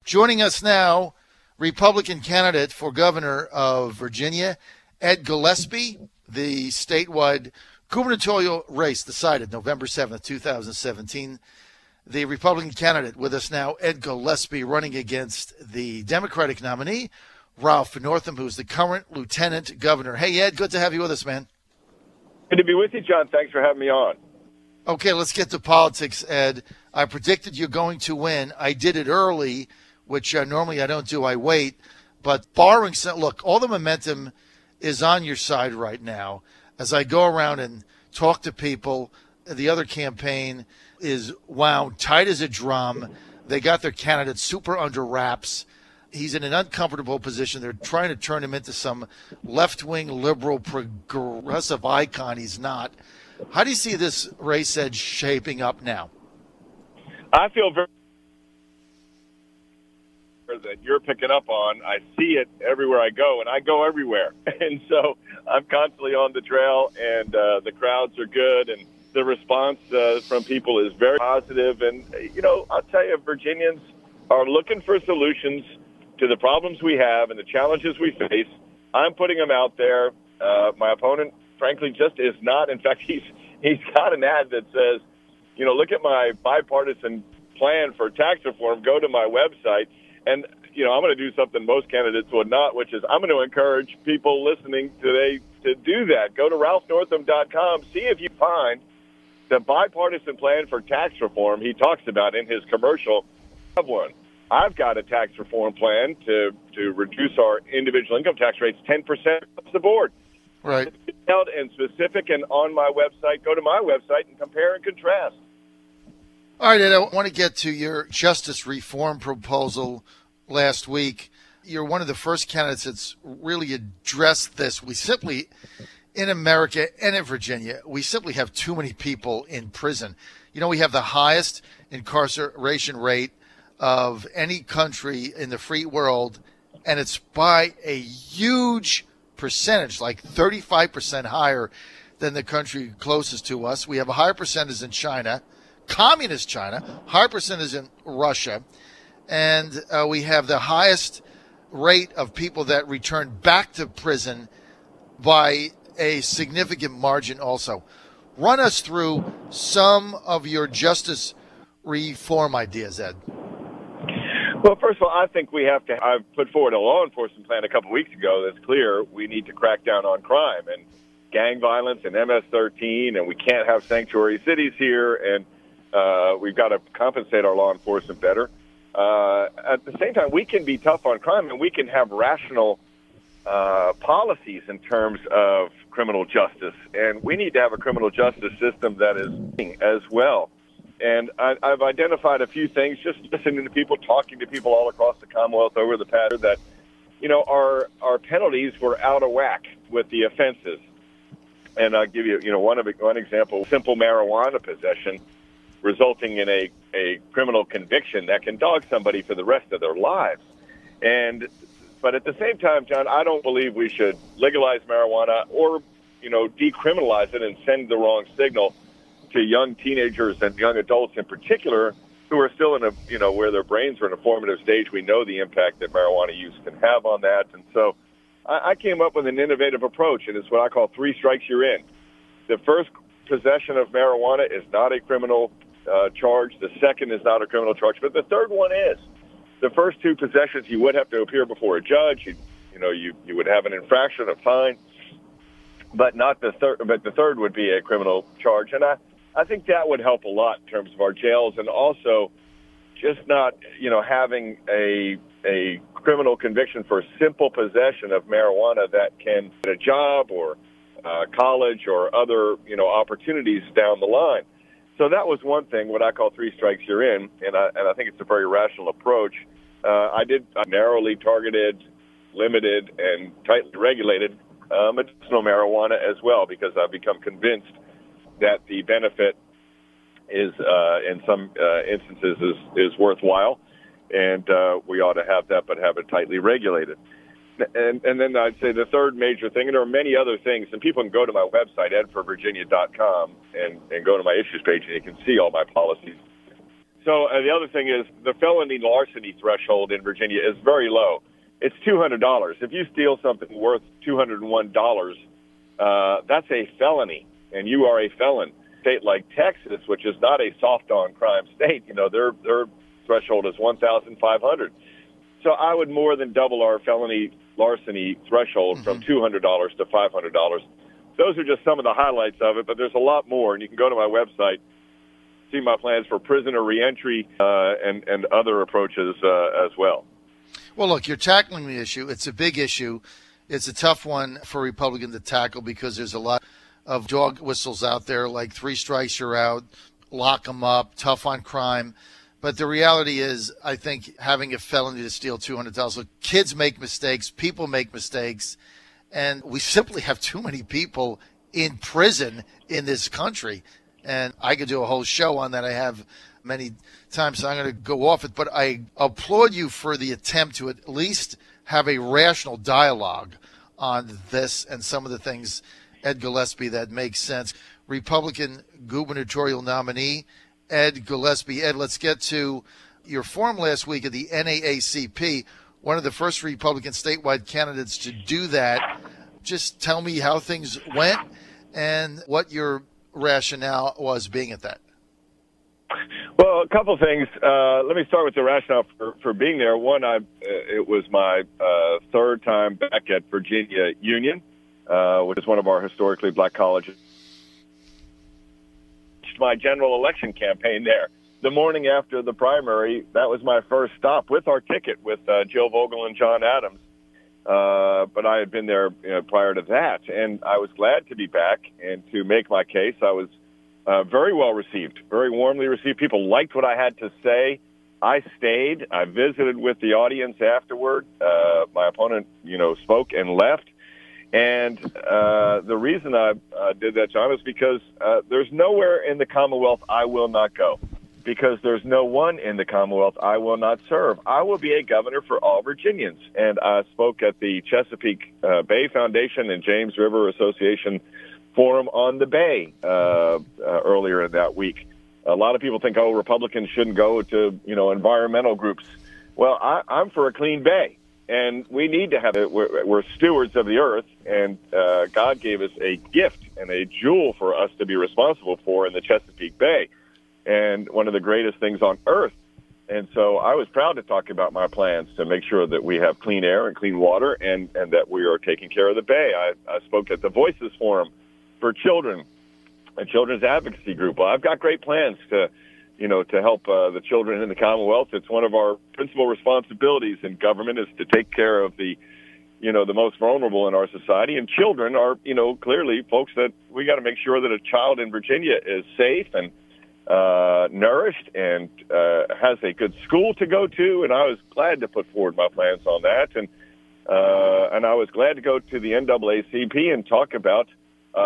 Joining us now, Republican candidate for governor of Virginia, Ed Gillespie. The statewide gubernatorial race decided November 7th, 2017. The Republican candidate with us now, Ed Gillespie, running against the Democratic nominee, Ralph Northam, who's the current lieutenant governor. Hey, Ed, good to have you with us, man. Good to be with you, John. Thanks for having me on. Okay, let's get to politics, Ed. I predicted you're going to win. I did it early, which normally I don't do. I wait. But barring – look, all the momentum is on your side right now. As I go around and talk to people, the other campaign is wound tight as a drum. They got their candidate super under wraps. He's in an uncomfortable position. They're trying to turn him into some left-wing, liberal, progressive icon. He's not. How do you see this race, Ed, shaping up now? I feel very that you're picking up on. I see it everywhere I go, and I go everywhere. And so I'm constantly on the trail, and the crowds are good, and the response from people is very positive. And, you know, I'll tell you, Virginians are looking for solutions to the problems we have and the challenges we face. I'm putting them out there. My opponent, frankly, just is not. In fact, he's got an ad that says, you know, look at my bipartisan plan for tax reform. Go to my website. And, you know, I'm going to do something most candidates would not, which is I'm going to encourage people listening today to do that. Go to ralphnortham.com. See if you find the bipartisan plan for tax reform he talks about in his commercial. I have one. I've got a tax reform plan to reduce our individual income tax rates 10% across the board. Right. Detailed and specific and on my website. Go to my website and compare and contrast. All right, Ed, I want to get to your justice reform proposal last week. You're one of the first candidates that's really addressed this. We simply, in America and in Virginia, we simply have too many people in prison. You know, we have the highest incarceration rate of any country in the free world, and it's by a huge percentage, like 35% higher than the country closest to us. We have a higher percentage in China, communist China, higher percentage in Russia, and we have the highest rate of people that return back to prison by a significant margin also. Run us through some of your justice reform ideas, Ed. Well, first of all, I think we have to. I put forward a law enforcement plan a couple of weeks ago that's clear. We need to crack down on crime and gang violence and MS-13, and we can't have sanctuary cities here, and we've got to compensate our law enforcement better. At the same time, we can be tough on crime, and we can have rational policies in terms of criminal justice, and we need to have a criminal justice system that is as well. And I've identified a few things, just listening to people, talking to people all across the Commonwealth over the past, that, you know, our penalties were out of whack with the offenses. And I'll give you, one example: simple marijuana possession, resulting in a criminal conviction that can dog somebody for the rest of their lives. But at the same time, John, I don't believe we should legalize marijuana or, decriminalize it and send the wrong signal to young teenagers and young adults in particular who are still in where their brains are in a formative stage. We know the impact that marijuana use can have on that. And so I came up with an innovative approach, and it's what I call 3 strikes you're in. The first possession of marijuana is not a criminal charge. The second is not a criminal charge, but the third one is. The first 2 possessions, you would have to appear before a judge. You would have an infraction, a fine, but not the third. But the third would be a criminal charge, and I think that would help a lot in terms of our jails, and also just not having a criminal conviction for simple possession of marijuana that can get a job or college or other opportunities down the line. So that was one thing, what I call 3 strikes you're in, and I think it's a very rational approach. I narrowly targeted, limited, and tightly regulated medicinal marijuana as well, because I've become convinced that the benefit is, in some instances, is worthwhile, and we ought to have that, but have it tightly regulated. And then I'd say the third major thing, and there are many other things, and people can go to my website, edforvirginia.com, and go to my issues page, and you can see all my policies. So the other thing is the felony larceny threshold in Virginia is very low. It's $200. If you steal something worth $201, that's a felony, and you are a felon. State like Texas, which is not a soft on crime state, their threshold is $1,500. So I would more than double our felony larceny threshold from $200 to $500. Those are just some of the highlights of it, but there's a lot more, and you can go to my website, see my plans for prisoner reentry and other approaches as well. Well, look, you're tackling the issue. It's a big issue. It's a tough one for Republicans to tackle because there's a lot of dog whistles out there, like 3 strikes, you're out, lock them up, tough on crime. But the reality is, I think having a felony to steal $200, look, kids make mistakes, people make mistakes, and we simply have too many people in prison in this country. And I could do a whole show on that. I have many times, so I'm going to go off it. But I applaud you for the attempt to at least have a rational dialogue on this and some of the things, Ed Gillespie, that makes sense. Republican gubernatorial nominee, Ed Gillespie. Ed, let's get to your forum last week at the NAACP, one of the first Republican statewide candidates to do that. Just tell me how things went and what your rationale was being at that. Well, a couple of things. Let me start with the rationale for being there. One, it was my third time back at Virginia Union, which is one of our historically black colleges. My general election campaign there. The morning after the primary, that was my first stop with our ticket with Jill Vogel and John Adams. But I had been there prior to that, and I was glad to be back and to make my case. I was very well received, very warmly received. People liked what I had to say. I stayed. I visited with the audience afterward. My opponent, spoke and left. And the reason I did that, John, is because there's nowhere in the Commonwealth I will not go, because there's no one in the Commonwealth I will not serve. I will be a governor for all Virginians. And I spoke at the Chesapeake Bay Foundation and James River Association Forum on the Bay earlier in that week. A lot of people think, Republicans shouldn't go to, environmental groups. Well, I'm for a clean bay. And we need to have it. We're stewards of the earth, and God gave us a gift and a jewel for us to be responsible for in the Chesapeake Bay, and one of the greatest things on earth. And so I was proud to talk about my plans to make sure that we have clean air and clean water, and that we are taking care of the bay. I spoke at the Voices Forum for Children, a children's advocacy group. Well, I've got great plans to help the children in the Commonwealth. It's one of our principal responsibilities in government is to take care of the most vulnerable in our society. And children are, clearly folks that we got to make sure that a child in Virginia is safe and nourished and has a good school to go to. And I was glad to put forward my plans on that. And I was glad to go to the NAACP and talk about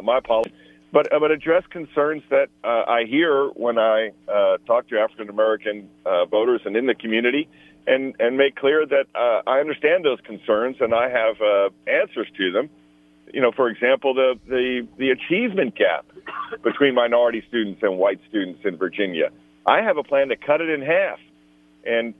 my policy. But address concerns that I hear when I talk to African-American voters and in the community, and make clear that I understand those concerns and I have answers to them. For example, the achievement gap between minority students and white students in Virginia. I have a plan to cut it in half. And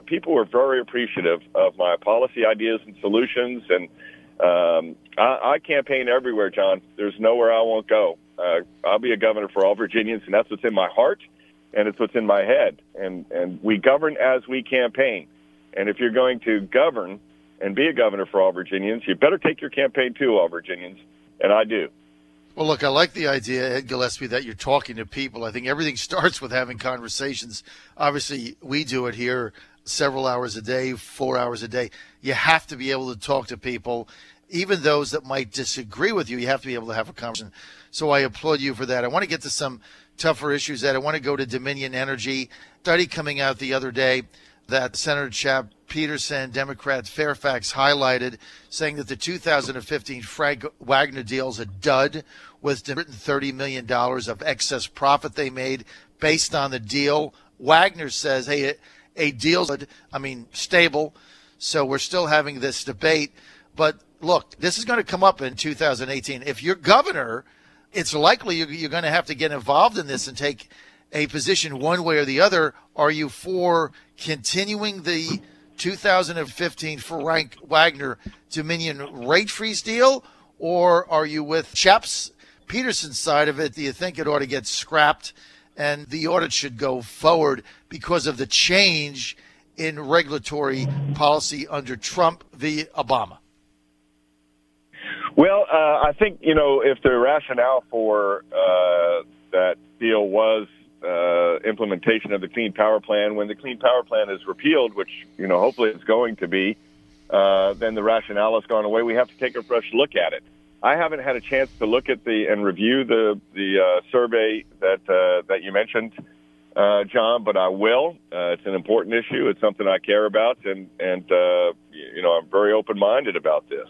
people were very appreciative of my policy ideas and solutions, and I campaign everywhere, John. There's nowhere I won't go. I'll be a governor for all Virginians, and that's what's in my heart, and it's what's in my head. And we govern as we campaign. And if you're going to govern and be a governor for all Virginians, you better take your campaign to all Virginians, and I do. Well, look, I like the idea, Ed Gillespie, that you're talking to people. I think everything starts with having conversations. Obviously, we do it here several hours a day, 4 hours a day. You have to be able to talk to people, even those that might disagree with you. You have to be able to have a conversation. So I applaud you for that. I want to get to some tougher issues, Ed. I want to go to Dominion Energy. Study coming out the other day that Senator Chap Peterson, Democrat Fairfax, highlighted, saying that the 2015 Frank Wagner deal is a dud with $130 million of excess profit they made based on the deal. Wagner says, hey, a deal's good, stable, so we're still having this debate. But look, this is going to come up in 2018. If you're governor, it's likely you're going to have to get involved in this and take a position one way or the other. Are you for continuing the 2015 Frank Wagner Dominion rate freeze deal, or are you with Chaps Peterson's side of it? Do you think it ought to get scrapped and the audit should go forward because of the change in regulatory policy under Trump v. Obama? Well, I think, if the rationale for that deal was implementation of the Clean Power Plan, when the Clean Power Plan is repealed, which, hopefully it's going to be, then the rationale has gone away. We have to take a fresh look at it. I haven't had a chance to look at and review the survey that you mentioned, John, but I will. It's an important issue. It's something I care about, and I'm very open-minded about this.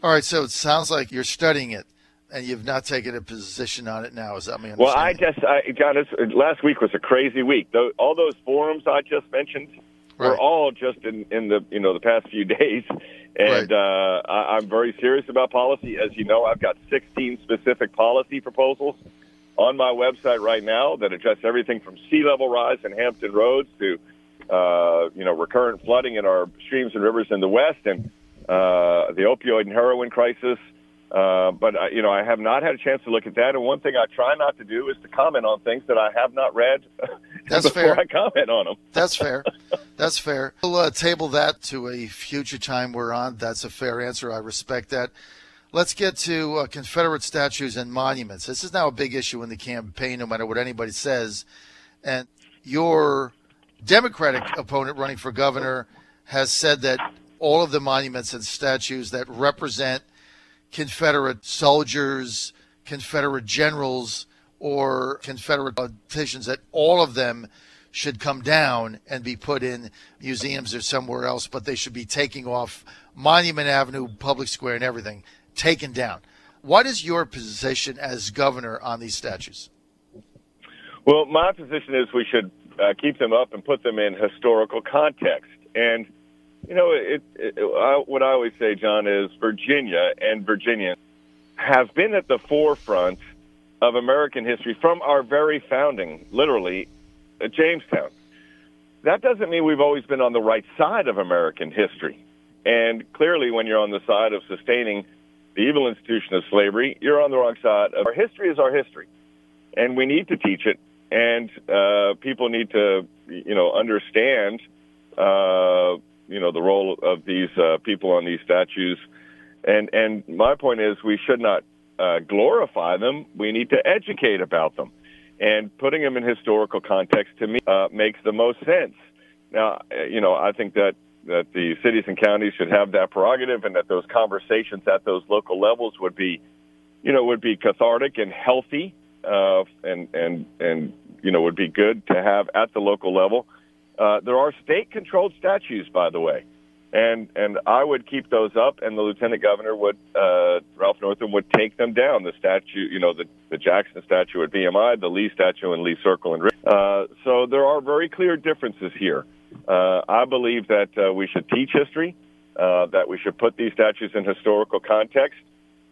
All right, so it sounds like you're studying it, and you've not taken a position on it now. Is that me? Well, John, last week was a crazy week. All those forums I just mentioned were all just in the the past few days, and I'm very serious about policy. As you know, I've got 16 specific policy proposals on my website right now that address everything from sea level rise in Hampton Roads to recurrent flooding in our streams and rivers in the West, and the opioid and heroin crisis. But I have not had a chance to look at that. And one thing I try not to do is to comment on things that I have not read before I comment on them. That's fair. That's fair. We'll table that to a future time we're on. That's a fair answer. I respect that. Let's get to Confederate statues and monuments. This is now a big issue in the campaign, no matter what anybody says. And your Democratic opponent running for governor has said that all of the monuments and statues that represent Confederate soldiers, Confederate generals, or Confederate politicians, that all of them should come down and be put in museums or somewhere else, but they should be taking off Monument Avenue, Public Square, and everything, taken down. What is your position as governor on these statues? Well, my position is we should keep them up and put them in historical context. And what I always say, John, is Virginia and Virginians have been at the forefront of American history from our very founding, literally, at Jamestown. That doesn't mean we've always been on the right side of American history. And clearly, when you're on the side of sustaining the evil institution of slavery, you're on the wrong side. Our history is our history, and we need to teach it. And people need to, understand the role of these people on these statues. And my point is we should not glorify them. We need to educate about them. And putting them in historical context, to me, makes the most sense. Now, I think that the cities and counties should have that prerogative, and that those conversations at those local levels would be cathartic and healthy, and would be good to have at the local level. There are state-controlled statues, by the way, and I would keep those up, and the lieutenant governor would, Ralph Northam, would take them down. The statue, the Jackson statue at BMI, the Lee statue in Lee Circle, and so there are very clear differences here. I believe that we should teach history, that we should put these statues in historical context.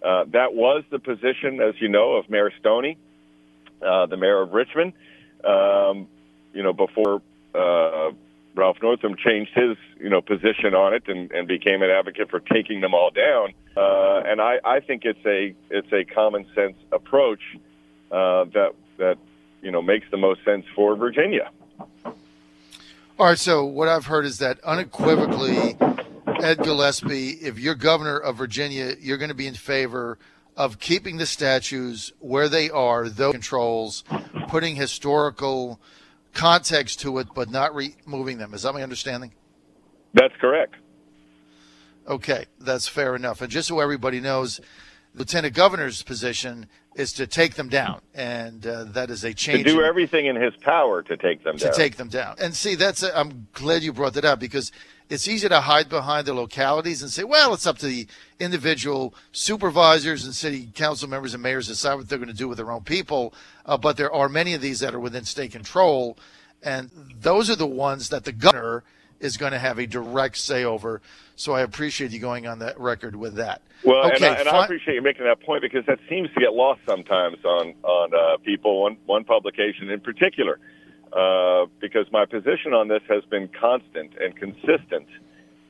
That was the position, as you know, of Mayor Stoney, the mayor of Richmond, before Ralph Northam changed his, position on it and became an advocate for taking them all down. And I think it's a common sense approach that makes the most sense for Virginia. All right. So what I've heard is that unequivocally, Ed Gillespie, if you're governor of Virginia, you're going to be in favor of keeping the statues where they are, those controls, putting historical context to it, but not removing them. Is that my understanding? That's correct. Okay, that's fair enough. And just so everybody knows, the lieutenant governor's position is to take them down, and that is a change. To do everything in his power to take them down. To take them down. And see, I'm glad you brought that up, because it's easy to hide behind the localities and say, well, it's up to the individual supervisors and city council members and mayors to decide what they're going to do with their own people. But there are many of these that are within state control, and those are the ones that the governor is going to have a direct say over. So I appreciate you going on that record with that. Well, okay, and I appreciate you making that point, because that seems to get lost sometimes on people, one publication in particular, because my position on this has been constant and consistent.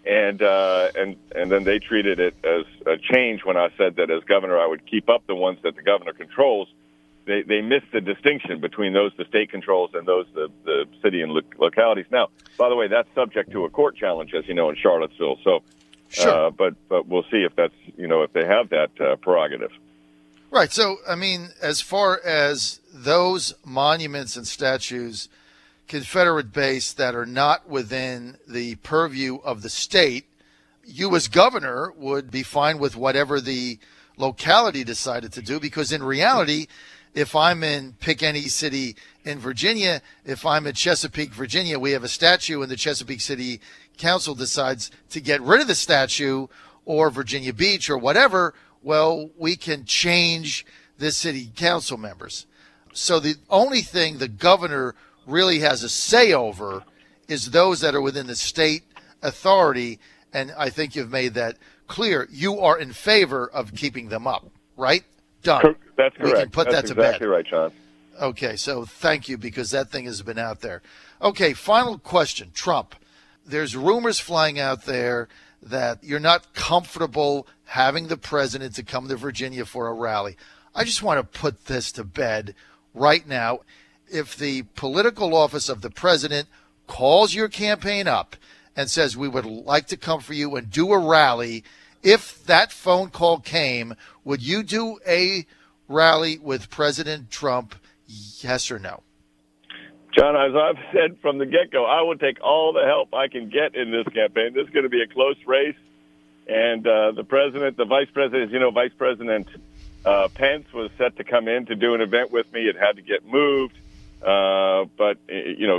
And then they treated it as a change when I said that as governor I would keep up the ones that the governor controls. They missed the distinction between those the state controls and those the city and localities. Now, by the way, that's subject to a court challenge, as you know, in Charlottesville. So, sure. But we'll see if that's if they have that prerogative. Right. So, I mean, as far as those monuments and statues, Confederate-based, that are not within the purview of the state, you as governor would be fine with whatever the locality decided to do, because in reality, if I'm in pick any city in Virginia, if I'm in Chesapeake, Virginia, we have a statue and the Chesapeake City Council decides to get rid of the statue, or Virginia Beach or whatever, well, we can change the city council members. So the only thing the governor really has a say over is those that are within the state authority, and I think you've made that clear. You are in favor of keeping them up, right? Done. That's correct. We can put that to bed. That's exactly right, John. Okay, so thank you, because that thing has been out there. Okay, final question. Trump. There's rumors flying out there that you're not comfortable having the president to come to Virginia for a rally. I just want to put this to bed right now. If the political office of the president calls your campaign up and says, we would like to come for you and do a rally, if that phone call came, would you do a rally with President Trump, yes or no? John, as I've said from the get-go, I will take all the help I can get in this campaign. This is going to be a close race. And the president, the vice president, as you know, Vice President Pence was set to come in to do an event with me. It had to get moved. But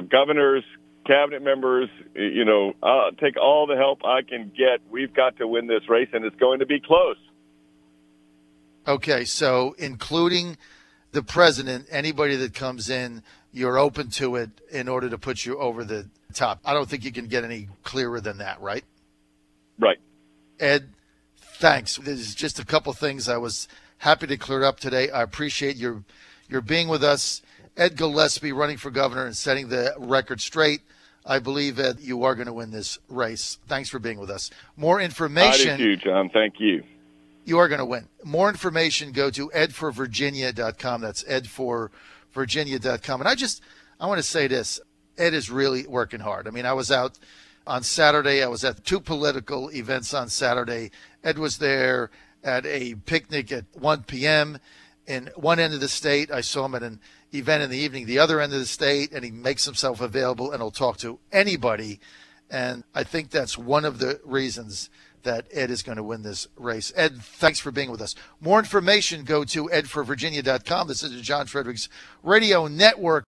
governors, cabinet members, I'll take all the help I can get. We've got to win this race, and it's going to be close. Okay, so including the president, anybody that comes in, you're open to it in order to put you over the top. I don't think you can get any clearer than that, right? Right. Ed, thanks. There's just a couple things I was happy to clear up today. I appreciate your being with us. Ed Gillespie running for governor and setting the record straight. I believe, Ed, you are going to win this race. Thanks for being with us. More information. I do too, John. Thank you. You are going to win. More information, go to edforvirginia.com. That's edforvirginia.com. And I want to say this. Ed is really working hard. I mean, I was out on Saturday. I was at 2 political events on Saturday. Ed was there at a picnic at 1 p.m. in one end of the state. I saw him at an event in the evening, the other end of the state, and he makes himself available and he'll talk to anybody. And I think that's one of the reasons that Ed is going to win this race. Ed, thanks for being with us. More information, go to edforvirginia.com. This is the John Fredericks Radio Network.